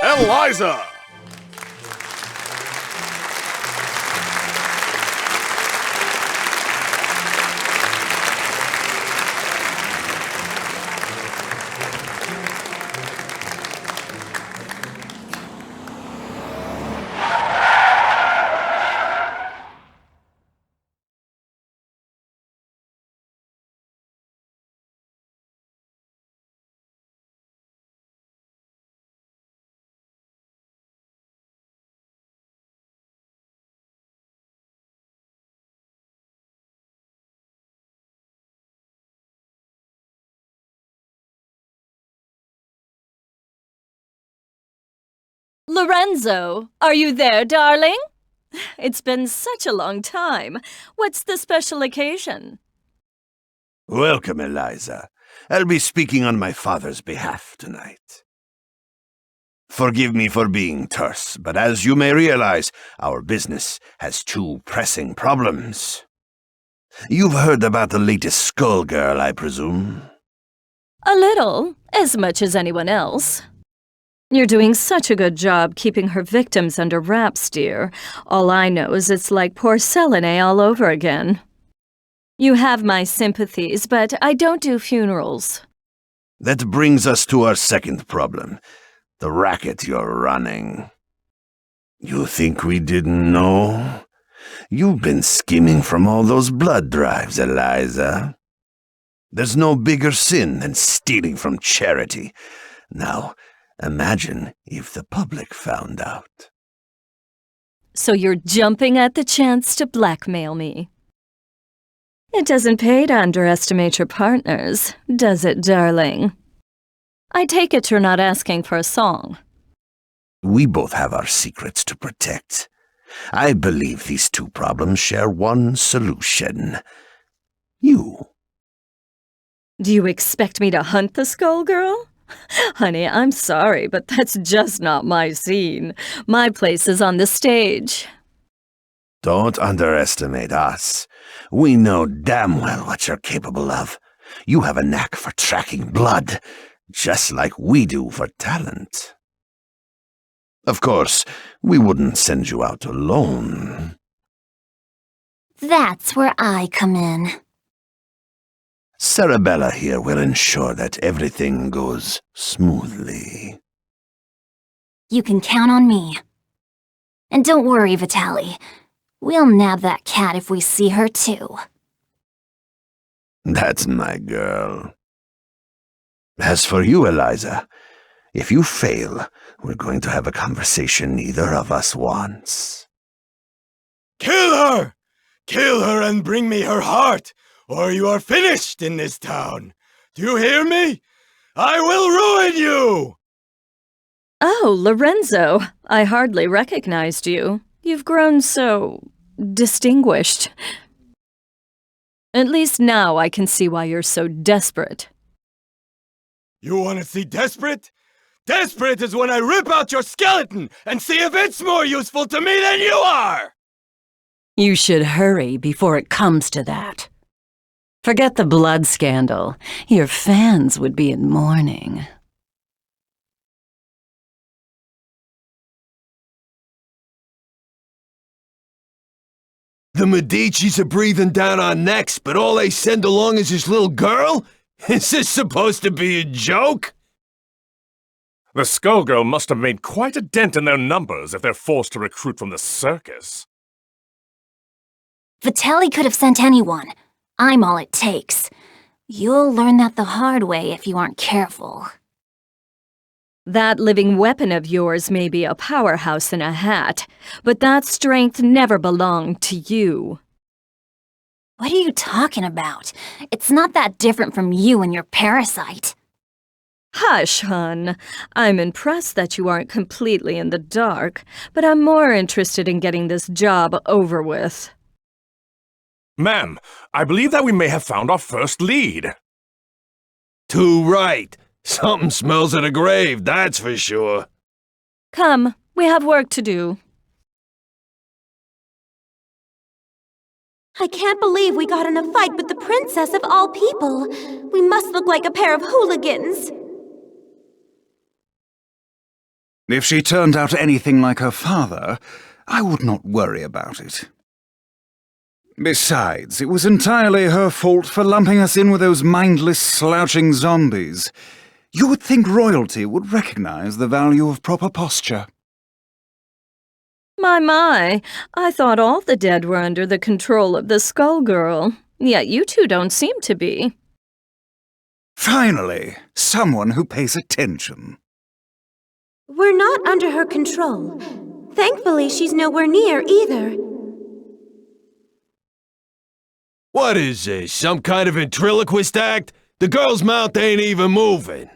Eliza! Lorenzo, are you there, darling? It's been such a long time. What's the special occasion? Welcome, Eliza. I'll be speaking on my father's behalf tonight. Forgive me for being terse, but as you may realize, our business has two pressing problems. You've heard about the latest Skullgirl, I presume? A little, as much as anyone else. You're doing such a good job keeping her victims under wraps, dear. All I know is it's like porcelain all over again. You have my sympathies, but I don't do funerals. That brings us to our second problem, the racket you're running. You think we didn't know? You've been skimming from all those blood drives, Eliza. There's no bigger sin than stealing from charity. Now, imagine if the public found out. So you're jumping at the chance to blackmail me. It doesn't pay to underestimate your partners, does it, darling? I take it you're not asking for a song. We both have our secrets to protect. I believe these two problems share one solution. You. Do you expect me to hunt the Skullgirl? Honey, I'm sorry, but that's just not my scene. My place is on the stage. Don't underestimate us. We know damn well what you're capable of. You have a knack for tracking blood, just like we do for talent. Of course, we wouldn't send you out alone. That's where I come in. Sarabella here will ensure that everything goes smoothly. You can count on me. And don't worry, Vitaly. We'll nab that cat if we see her, too. That's my girl. As for you, Eliza, if you fail, we're going to have a conversation neither of us wants. Kill her! Kill her and bring me her heart, or you are finished in this town. Do you hear me? I will ruin you! Oh, Lorenzo, I hardly recognized you. You've grown so distinguished. At least now I can see why you're so desperate. You want to see desperate? Desperate is when I rip out your skeleton and see if it's more useful to me than you are! You should hurry before it comes to that. Forget the blood scandal. Your fans would be in mourning. The Medicis are breathing down our necks, but all they send along is this little girl? Is this supposed to be a joke? The Skullgirl must have made quite a dent in their numbers if they're forced to recruit from the circus. Vitaly could have sent anyone. I'm all it takes. You'll learn that the hard way if you aren't careful. That living weapon of yours may be a powerhouse in a hat, but that strength never belonged to you. What are you talking about? It's not that different from you and your parasite. Hush, hon. I'm impressed that you aren't completely in the dark, but I'm more interested in getting this job over with. Ma'am, I believe that we may have found our first lead. Too right. Something smells of the grave, that's for sure. Come, we have work to do. I can't believe we got in a fight with the princess of all people. We must look like a pair of hooligans. If she turned out anything like her father, I would not worry about it. Besides, it was entirely her fault for lumping us in with those mindless, slouching zombies. You would think royalty would recognize the value of proper posture. My, I thought all the dead were under the control of the Skullgirl, yet you two don't seem to be. Finally, someone who pays attention. We're not under her control. Thankfully, she's nowhere near either. What is this, some kind of ventriloquist act? The girl's mouth ain't even moving.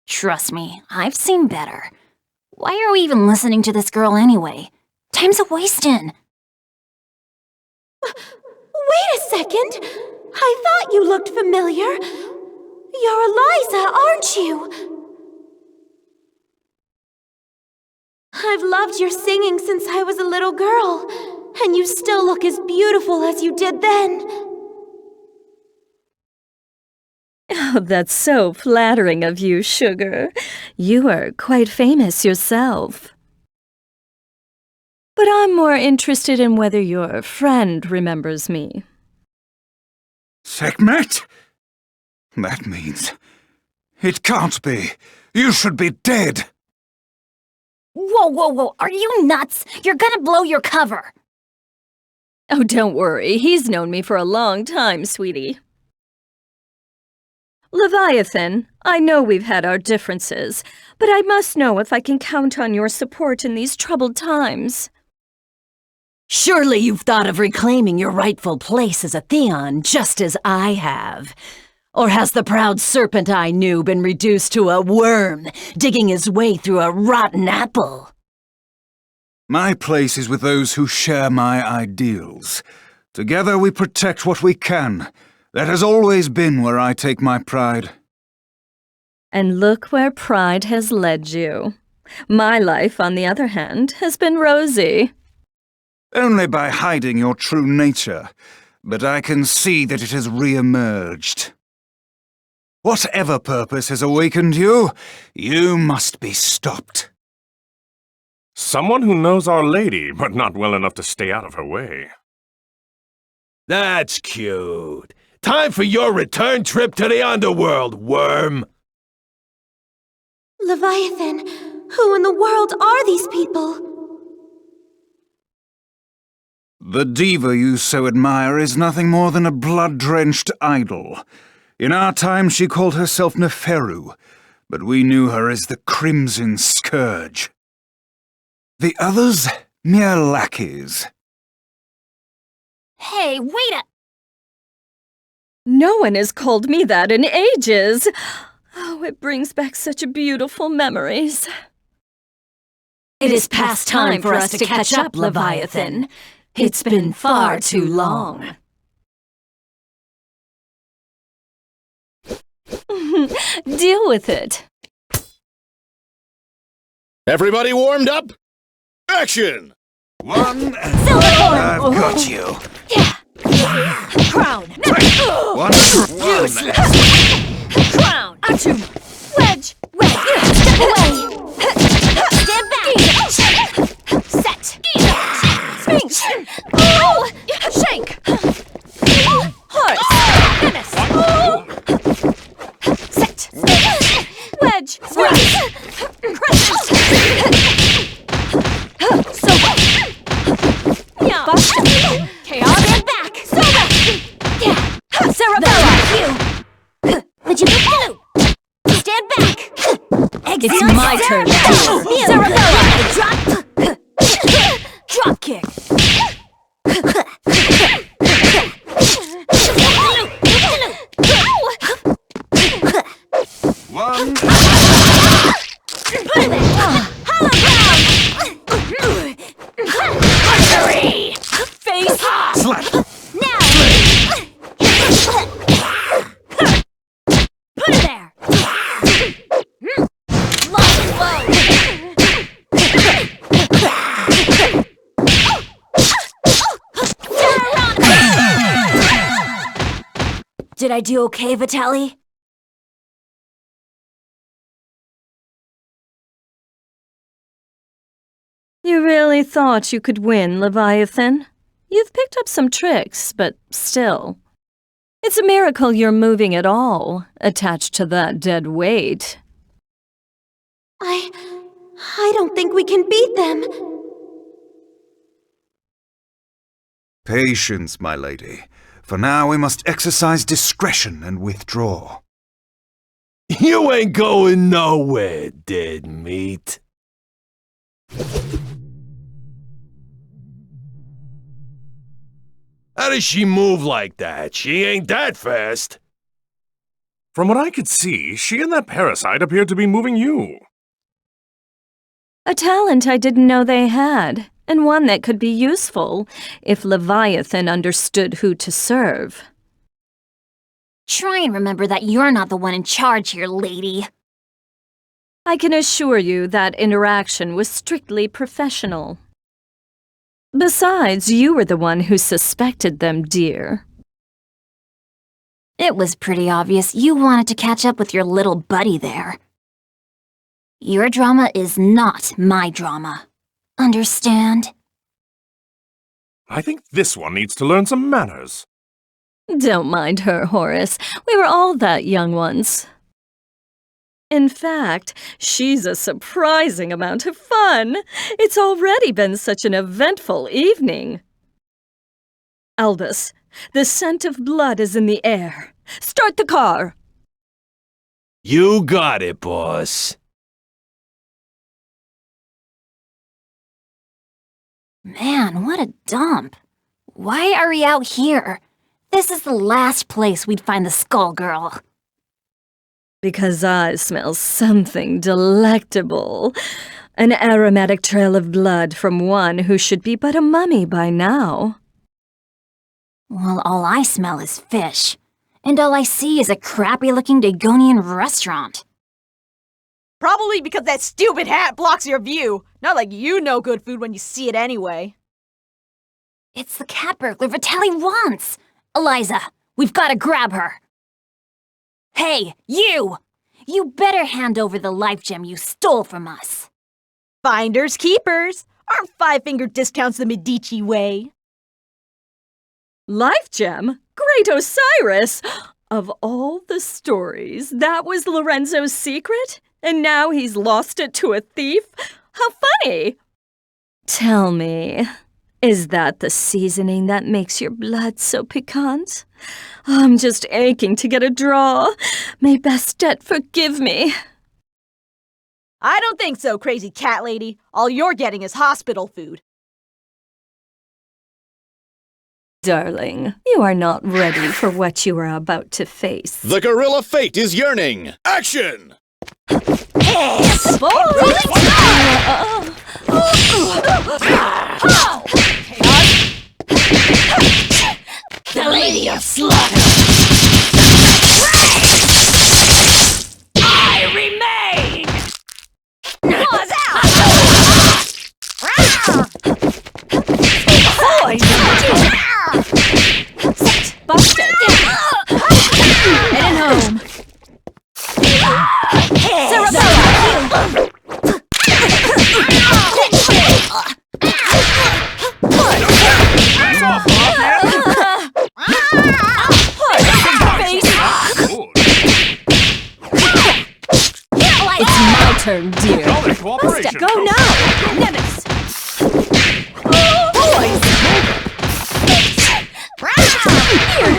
Trust me, I've seen better. Why are we even listening to this girl anyway? Time's a-wastin'. Wait a second! I thought you looked familiar. You're Eliza, aren't you? I've loved your singing since I was a little girl, and you still look as beautiful as you did then. Oh, that's so flattering of you, Sugar. You are quite famous yourself. But I'm more interested in whether your friend remembers me. Sekhmet? That means... It can't be. You should be dead. Whoa, are you nuts? You're gonna blow your cover. Oh, don't worry. He's known me for a long time, sweetie. Leviathan, I know we've had our differences, but I must know if I can count on your support in these troubled times. Surely you've thought of reclaiming your rightful place as a Theon, just as I have. Or has the proud serpent I knew been reduced to a worm, digging his way through a rotten apple? My place is with those who share my ideals. Together we protect what we can. That has always been where I take my pride. And look where pride has led you. My life, on the other hand, has been rosy. Only by hiding your true nature, but I can see that it has re-emerged. Whatever purpose has awakened you, you must be stopped. Someone who knows Our Lady, but not well enough to stay out of her way. That's cute. Time for your return trip to the underworld, worm. Leviathan, who in the world are these people? The diva you so admire is nothing more than a blood-drenched idol. In our time she called herself Neferu, but we knew her as the Crimson Scourge. The others, mere lackeys. Hey, wait a... No one has called me that in ages. Oh, it brings back such beautiful memories. It is past time for us to catch up, Leviathan. It's been far too long. Deal with it. Everybody warmed up? Action! One, Silverhorn! I've got you. Crown! One, Crown! Achoo! Wedge! Step away! Stand back! Set! Sphinx! Oh! Shake! Horse! Menace! Set! Wedge! Chaos! Stand back! Cerebella! Would you go? Stand back! It's my turn Cerebella! Drop kick! one. Archery! Face! Slap! Now! Put it there! Lock and load! Did I do okay, Vitaly? You really thought you could win, Leviathan? You've picked up some tricks, but still. It's a miracle you're moving at all, attached to that dead weight. I don't think we can beat them. Patience, my lady. For now we must exercise discretion and withdraw. You ain't going nowhere, dead meat. How does she move like that? She ain't that fast. From what I could see, she and that parasite appeared to be moving you. A talent I didn't know they had, and one that could be useful if Leviathan understood who to serve. Try and remember that you're not the one in charge here, lady. I can assure you that interaction was strictly professional. Besides, you were the one who suspected them, dear. It was pretty obvious you wanted to catch up with your little buddy there. Your drama is not my drama. Understand? I think this one needs to learn some manners. Don't mind her, Horace. We were all that young once. In fact, she's a surprising amount of fun. It's already been such an eventful evening. Albus, the scent of blood is in the air. Start the car. You got it, boss. Man, what a dump. Why are we out here? This is the last place we'd find the Skullgirl. Because I smell something delectable. An aromatic trail of blood from one who should be but a mummy by now. Well, all I smell is fish. And all I see is a crappy-looking Dagonian restaurant. Probably because that stupid hat blocks your view. Not like you know good food when you see it anyway. It's the cat burglar Vitaly wants. Eliza, we've got to grab her. Hey, you! You better hand over the life gem you stole from us. Finders keepers. Aren't five-finger discounts the Medici way? Life gem? Great Osiris! Of all the stories, that was Lorenzo's secret? And now he's lost it to a thief? How funny! Tell me, is that the seasoning that makes your blood so piquant? I'm just aching to get a draw. May Bastet forgive me. I don't think so, crazy cat lady. All you're getting is hospital food. Darling, you are not ready for what you are about to face. The gorilla fate is yearning. Action! The Lady of Slaughter! I remain! Claws out! Busted! Heading home. It's my turn, dear. Go now! Nemesis!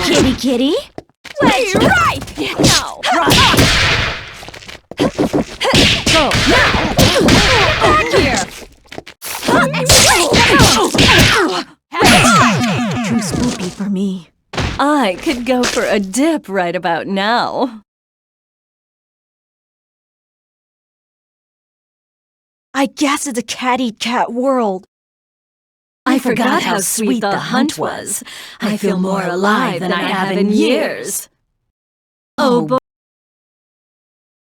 Here, kitty. Wait, right! No! Go now! Back here! Too spooky for me. I could go for a dip right about now. I guess it's a cat-eat-cat world. I forgot how sweet the hunt was. I feel more alive than I have in years. Oh boy.